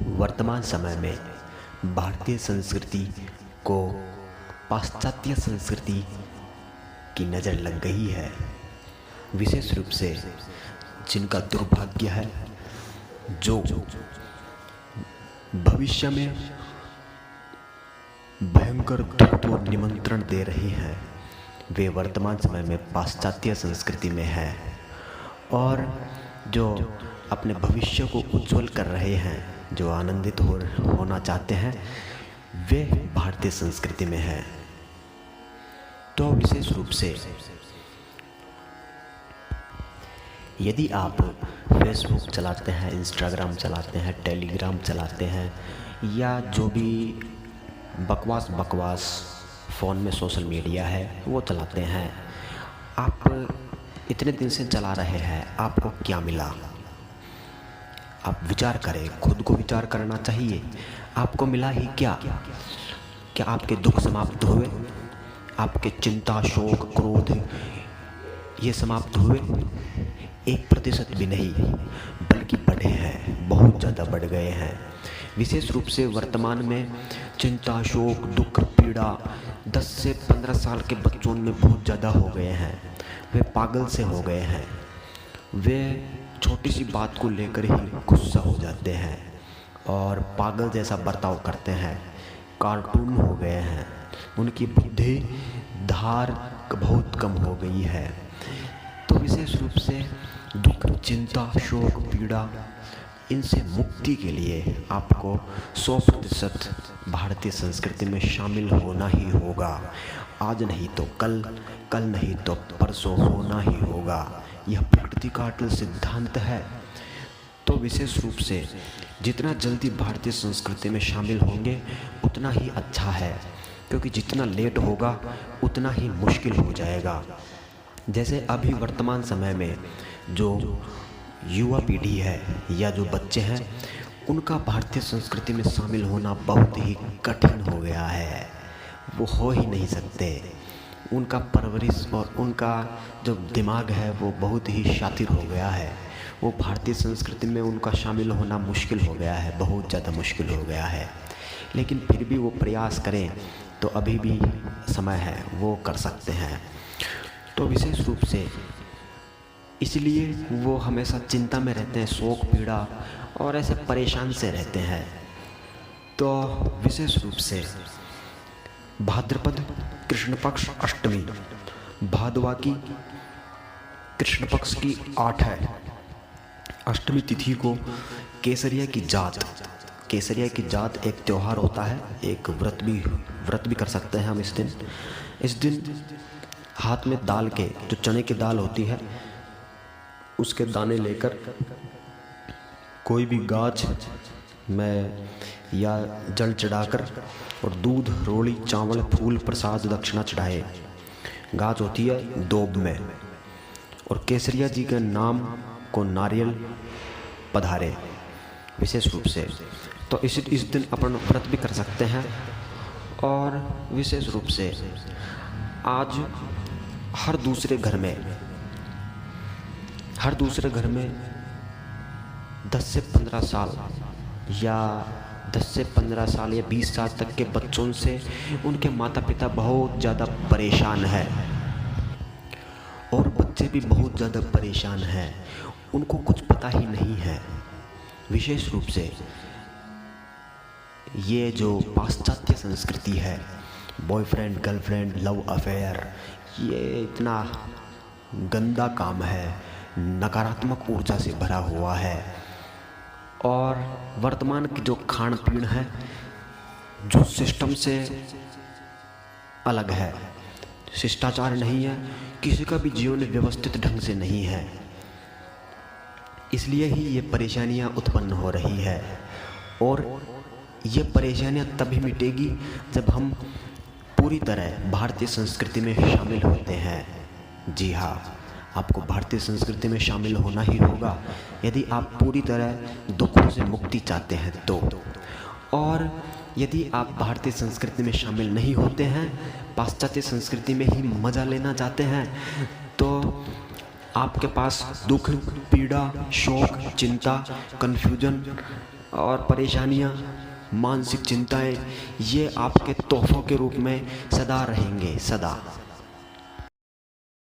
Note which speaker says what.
Speaker 1: वर्तमान समय में भारतीय संस्कृति को पाश्चात्य संस्कृति की नज़र लग गई है। विशेष रूप से जिनका दुर्भाग्य है, जो भविष्य में भयंकर दुख को निमंत्रण दे रहे हैं, वे वर्तमान समय में पाश्चात्य संस्कृति में है। और जो अपने भविष्य को उज्जवल कर रहे हैं, जो आनंदित होना चाहते हैं, वे भारतीय संस्कृति में है। तो विशेष रूप से यदि आप फेसबुक चलाते हैं, इंस्टाग्राम चलाते हैं, टेलीग्राम चलाते हैं, या जो भी बकवास फ़ोन में सोशल मीडिया है वो चलाते हैं, आप इतने दिन से चला रहे हैं, आपको क्या मिला? आप विचार करें, खुद को विचार करना चाहिए। आपको मिला ही क्या? क्या आपके दुख समाप्त हुए? आपके चिंता, शोक, क्रोध ये समाप्त हुए? 1% भी नहीं, बल्कि बढ़े हैं, बहुत ज़्यादा बढ़ गए हैं। विशेष रूप से वर्तमान में चिंता, शोक, दुख, पीड़ा 10 से 15 साल के बच्चों में बहुत ज़्यादा हो गए हैं। वे पागल से हो गए हैं। वे छोटी सी बात को लेकर ही गुस्सा हो जाते हैं और पागल जैसा बर्ताव करते हैं, कार्टून हो गए हैं। उनकी बुद्धि धार बहुत कम हो गई है। तो विशेष रूप से दुख, चिंता, शोक, पीड़ा, इनसे मुक्ति के लिए आपको 100% भारतीय संस्कृति में शामिल होना ही होगा। आज नहीं तो कल, कल नहीं तो परसों होना ही होगा। यह प्रकृति का अटल सिद्धांत है। तो विशेष रूप से जितना जल्दी भारतीय संस्कृति में शामिल होंगे उतना ही अच्छा है, क्योंकि जितना लेट होगा उतना ही मुश्किल हो जाएगा। जैसे अभी वर्तमान समय में जो युवा पीढ़ी है या जो बच्चे हैं, उनका भारतीय संस्कृति में शामिल होना बहुत ही कठिन हो गया है। वो हो ही नहीं सकते। उनका परवरिश और उनका जो दिमाग है वो बहुत ही शातिर हो गया है। वो भारतीय संस्कृति में उनका शामिल होना मुश्किल हो गया है, बहुत ज़्यादा मुश्किल हो गया है। लेकिन फिर भी वो प्रयास करें तो अभी भी समय है, वो कर सकते हैं। तो विशेष रूप से इसलिए वो हमेशा चिंता में रहते हैं, शोक, पीड़ा और ऐसे परेशान से रहते हैं। तो विशेष रूप से भाद्रपद कृष्ण पक्ष अष्टमी, भादवा की कृष्ण पक्ष की 8 है। अष्टमी तिथि को केसरिया की जात एक त्यौहार होता है। एक व्रत भी कर सकते हैं हम इस दिन हाथ में दाल के, जो चने की दाल होती है, उसके दाने लेकर कोई भी गाछ में या जल चढ़ाकर और दूध, रोली, चावल, फूल, प्रसाद, दक्षिणा चढ़ाए। गाछ होती है दोब में, और केसरिया जी के नाम को नारियल पधारे विशेष रूप से। तो इस दिन अपन व्रत भी कर सकते हैं। और विशेष रूप से आज हर दूसरे घर में 10 से 15 साल या 20 साल तक के बच्चों से उनके माता पिता बहुत ज़्यादा परेशान हैं, और बच्चे भी बहुत ज़्यादा परेशान हैं। उनको कुछ पता ही नहीं है। विशेष रूप से ये जो पाश्चात्य संस्कृति है, बॉयफ्रेंड, गर्लफ्रेंड, लव अफेयर, ये इतना गंदा काम है, नकारात्मक ऊर्जा से भरा हुआ है। और वर्तमान की जो खान पीन है, जो सिस्टम से अलग है, शिष्टाचार नहीं है, किसी का भी जीवन व्यवस्थित ढंग से नहीं है, इसलिए ही ये परेशानियां उत्पन्न हो रही है। और ये परेशानियां तभी मिटेगी जब हम पूरी तरह भारतीय संस्कृति में शामिल होते हैं। जी हाँ, आपको भारतीय संस्कृति में शामिल होना ही होगा यदि आप पूरी तरह दुखों से मुक्ति चाहते हैं तो। और यदि आप भारतीय संस्कृति में शामिल नहीं होते हैं, पाश्चात्य संस्कृति में ही मज़ा लेना चाहते हैं, तो आपके पास दुख, पीड़ा, शोक, चिंता, कन्फ्यूजन और परेशानियाँ, मानसिक चिंताएं, ये आपके तोहफों के रूप में सदा रहेंगे, सदा।